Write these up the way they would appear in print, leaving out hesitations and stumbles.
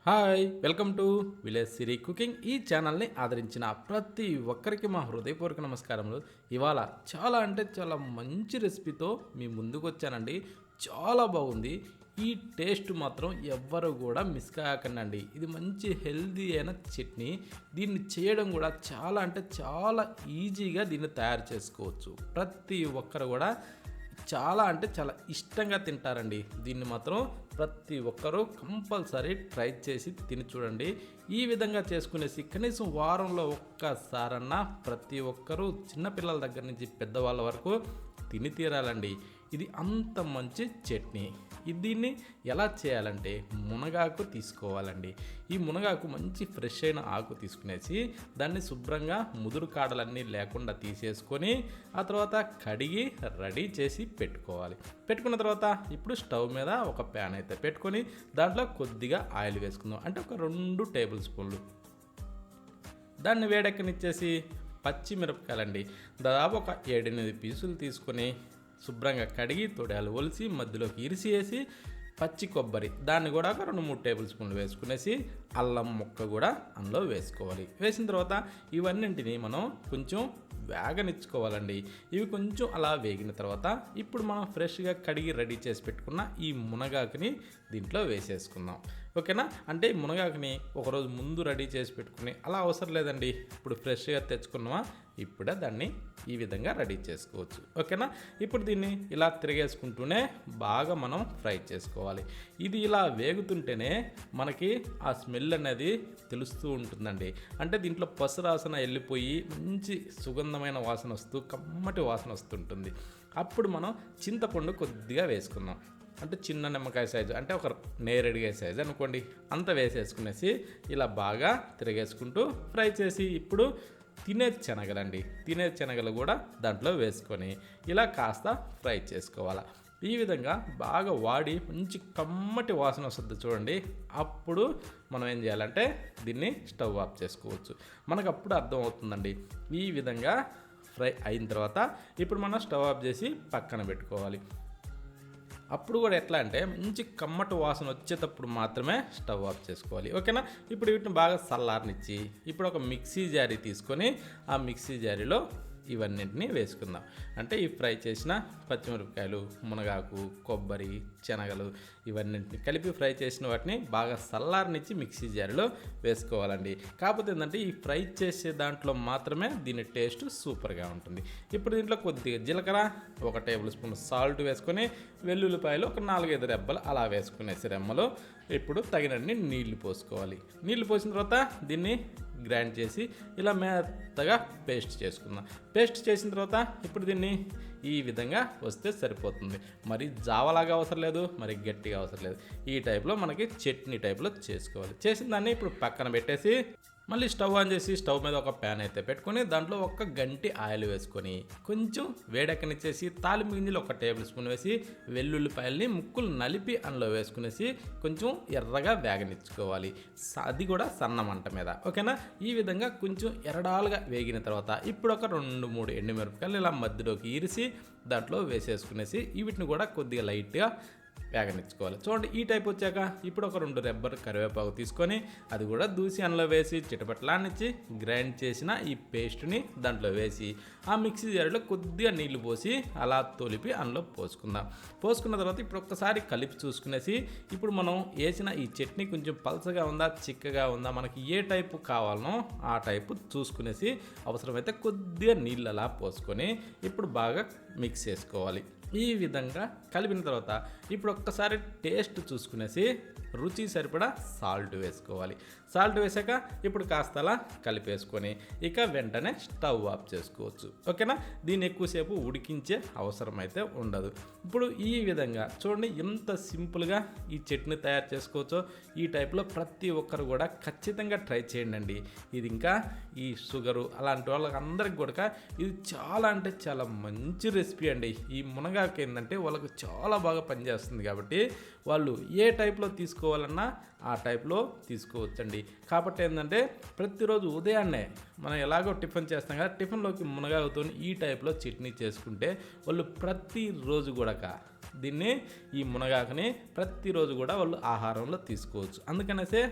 Hi welcome to village Siri cooking. ఈ ఛానల్ని ఆదరించిన ప్రతి ఒక్కరికి మా హృదయపూర్వక నమస్కారములు. ఇవాళ చాలా అంటే చాలా మంచి రెసిపీతో మీ ముందుకు వచ్చానండి. చాలా బాగుంది. ఈ టేస్ట్ మాత్రం ఎవ్వరు కూడా మిస్ కాకండి. ఇది మంచి హెల్దీ అయిన చట్నీ. దీన్ని చేయడం కూడా చాలా అంటే చాలా ఈజీగా దీన్ని తయారు చేసుకోవచ్చు. ప్రతి ఒక్కరు కూడా చాలా అంటే చాలా ఇష్టంగా తింటారండి. దీన్ని మాత్రం ప్రతి ఒక్కరూ కంపల్సరీ ట్రై చేసి తిని చూడండి. ఈ విధంగా చేసుకునేసి కనీసం వారంలో ఒక్కసారన్నా ప్రతి ఒక్కరూ చిన్నపిల్లల దగ్గర నుంచి పెద్దవాళ్ళ వరకు తిని తీరాలండి. ఇది అంత మంచి చట్నీ. దీన్ని ఎలా చేయాలంటే మునగాకు తీసుకోవాలండి. ఈ మునగాకు మంచి ఫ్రెష్ అయిన ఆకు తీసుకునేసి దాన్ని శుభ్రంగా ముదురు కాడలన్నీ లేకుండా తీసేసుకొని ఆ తర్వాత కడిగి రెడీ చేసి పెట్టుకోవాలి. పెట్టుకున్న తర్వాత ఇప్పుడు స్టవ్ మీద ఒక ప్యాన్ అయితే పెట్టుకొని దాంట్లో కొద్దిగా ఆయిల్ వేసుకుందాం. అంటే ఒక 2 టేబుల్ స్పూన్లు. దాన్ని వేడెక్కనిచ్చేసి పచ్చిమిరపకాయలండి దాదాపు ఒక 7-8 పీసులు తీసుకొని శుభ్రంగా కడిగి తొడాలు ఒలిసి మధ్యలోకి ఇరిసి వేసి పచ్చి కొబ్బరి దాన్ని కూడా ఒక 2-3 టేబుల్ స్పూన్లు వేసుకునేసి అల్లం ముక్క కూడా అందులో వేసుకోవాలి. వేసిన తర్వాత ఇవన్నింటినీ మనం కొంచెం వేగనిచ్చుకోవాలండి. ఇవి కొంచెం అలా వేగిన తర్వాత ఇప్పుడు మనం ఫ్రెష్గా కడిగి రెడీ చేసి పెట్టుకున్న ఈ మునగాకుని దీంట్లో వేసేసుకుందాం. ఓకేనా? అంటే మునగాకుని ఒకరోజు ముందు రెడీ చేసి పెట్టుకుని అలా అవసరం లేదండి. ఇప్పుడు ఫ్రెష్గా తెచ్చుకున్నామా ఇప్పుడే దాన్ని ఈ విధంగా రెడీ చేసుకోవచ్చు. ఓకేనా? ఇప్పుడు దీన్ని ఇలా తిరిగేసుకుంటూనే బాగా మనం ఫ్రై చేసుకోవాలి. ఇది ఇలా వేగుతుంటేనే మనకి ఆ స్మెల్ అనేది తెలుస్తూ ఉంటుందండి. అంటే దీంట్లో పసురాసన వెళ్ళిపోయి మంచి సుగంధమైన వాసన వస్తూ కమ్మటి వాసన వస్తుంటుంది. అప్పుడు మనం చింతపండు కొద్దిగా వేసుకుందాం. అంటే చిన్న నిమ్మకాయ సైజు, అంటే ఒక నేరేడుగా సైజు అనుకోండి, అంత వేసేసుకునేసి ఇలా బాగా తిరిగేసుకుంటూ ఫ్రై చేసి ఇప్పుడు తినే శనగలండి. తినే శనగలు కూడా దాంట్లో వేసుకొని ఇలా కాస్త ఫ్రై చేసుకోవాలి. ఈ విధంగా బాగా వాడి మంచి కమ్మటి వాసన వస్తుంది చూడండి. అప్పుడు మనం ఏం చేయాలంటే దీన్ని స్టవ్ ఆఫ్ చేసుకోవచ్చు. మనకు అప్పుడు అర్థమవుతుందండి. ఈ విధంగా ఫ్రై అయిన తర్వాత ఇప్పుడు మనం స్టవ్ ఆఫ్ చేసి పక్కన పెట్టుకోవాలి. అప్పుడు కూడా ఎట్లా అంటే మంచి కమ్మటి వాసన వచ్చేటప్పుడు మాత్రమే స్టవ్ ఆఫ్ చేసుకోవాలి. ఓకేనా? ఇప్పుడు వీటిని బాగా చల్లారనిచ్చి ఇప్పుడు ఒక మిక్సీ జారీ తీసుకొని ఆ మిక్సీ జారీలో ఇవన్నింటినీ వేసుకుందాం. అంటే ఈ ఫ్రై చేసిన పచ్చిమిరపకాయలు, మునగాకు, కొబ్బరి, శనగలు ఇవన్నింటిని కలిపి ఫ్రై చేసిన వాటిని బాగా చల్లారనిచ్చి మిక్సీ జారీలో వేసుకోవాలండి. కాకపోతే ఏంటంటే ఈ ఫ్రై చేసే దాంట్లో మాత్రమే దీని టేస్ట్ సూపర్గా ఉంటుంది. ఇప్పుడు దీంట్లో కొద్దిగా జీలకర్ర, 1 టేబుల్ స్పూన్ సాల్ట్ వేసుకొని వెల్లుల్లిపాయలు ఒక 4-5 రెబ్బలు అలా వేసుకునేసి రెమ్మలో ఇప్పుడు తగినన్ని నీళ్లు పోసుకోవాలి. నీళ్లు పోసిన తర్వాత దీన్ని గ్రైండ్ చేసి ఇలా మెత్తగా పేస్ట్ చేసుకుందాం. పేస్ట్ చేసిన తర్వాత ఇప్పుడు దీన్ని ఈ విధంగా వస్తే సరిపోతుంది. మరి జావలాగా అవసరం లేదు, మరి గట్టిగా అవసరం లేదు. ఈ టైప్లో మనకి చట్నీ టైప్లో చేసుకోవాలి. చేసిన దాన్ని ఇప్పుడు పక్కన పెట్టేసి మళ్ళీ స్టవ్ ఆన్ చేసి స్టవ్ మీద ఒక ప్యాన్ అయితే పెట్టుకొని దాంట్లో 1 గంటి ఆయిల్ వేసుకొని కొంచెం వేడెక్కనిచ్చేసి తాలింపు గింజలు 1 టేబుల్ స్పూన్ వేసి వెల్లుల్లిపాయల్ని ముక్కలు నలిపి అందులో వేసుకునేసి కొంచెం ఎర్రగా వేగనిచ్చుకోవాలి. అది కూడా సన్న మంట మీద. ఓకేనా? ఈ విధంగా కొంచెం ఎర్రడాలుగా వేగిన తర్వాత ఇప్పుడు ఒక 2-3 ఎండుమిరపకాయలు ఇలా మధ్యలోకి ఇరిసి దాంట్లో వేసేసుకునేసి వీటిని కూడా కొద్దిగా లైట్గా వేగనిచ్చుకోవాలి. చూడండి, ఈ టైప్ వచ్చాక ఇప్పుడు ఒక 2 రెబ్బర్ కరివేపాకు తీసుకొని అది కూడా దూసి అందులో వేసి చిటపట్లానిచ్చి గ్రైండ్ చేసిన ఈ పేస్ట్ని దాంట్లో వేసి ఆ మిక్సీ జారీలో కొద్దిగా నీళ్లు పోసి అలా తొలిపి అందులో పోసుకుందాం. పోసుకున్న తర్వాత ఇప్పుడు ఒక్కసారి కలిపి చూసుకునేసి ఇప్పుడు మనం వేసిన ఈ చట్నీ కొంచెం పల్చగా ఉందా, చిక్కగా ఉందా, మనకి ఏ టైపు కావాలనో ఆ టైపు చూసుకునేసి అవసరమైతే కొద్దిగా నీళ్ళు అలా పోసుకొని ఇప్పుడు బాగా మిక్స్ చేసుకోవాలి. ఈ విధంగా కలిపిన తర్వాత ఇప్పుడు ఒక్కసారి టేస్ట్ చూసుకునేసి రుచి సరిపడా సాల్ట్ వేసుకోవాలి. సాల్ట్ వేసాక ఇప్పుడు కాస్త అలా కలిపేసుకొని ఇక వెంటనే స్టవ్ ఆఫ్ చేసుకోవచ్చు. ఓకేనా? దీన్ని ఎక్కువసేపు ఉడికించే అవసరం అయితే ఉండదు. ఇప్పుడు ఈ విధంగా చూడండి ఎంత సింపుల్గా ఈ చట్నీ తయారు చేసుకోవచ్చో. ఈ టైప్లో ప్రతి ఒక్కరు కూడా ఖచ్చితంగా ట్రై చేయండి. ఇది ఇంకా ఈ షుగరు అలాంటి వాళ్ళకి అందరికి కూడా ఇది చాలా అంటే చాలా మంచి రెసిపీ అండి. ఈ మునగాకు ఏంటంటే వాళ్ళకు చాలా బాగా పనిచేస్తుంది కాబట్టి వాళ్ళు ఏ టైప్లో తీసుకోవాలన్నా ఆ టైప్లో తీసుకోవచ్చండి. కాబట్టి ఏంటంటే ప్రతిరోజు ఉదయాన్నే మనం ఎలాగో టిఫిన్ చేస్తాం కదా, టిఫిన్లోకి మునగాకుతో ఈ టైప్లో చట్నీ చేసుకుంటే వాళ్ళు ప్రతిరోజు కూడా దీన్ని ఈ మునగాకుని ప్రతిరోజు కూడా వాళ్ళు ఆహారంలో తీసుకోవచ్చు. అందుకనేసే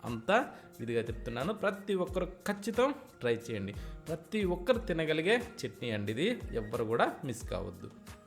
అంతా ఇదిగా చెప్తున్నాను. ప్రతి ఒక్కరు ఖచ్చితం ట్రై చేయండి. ప్రతి ఒక్కరు తినగలిగే చట్నీ అండి ఇది, ఎవ్వరు కూడా మిస్ కావద్దు.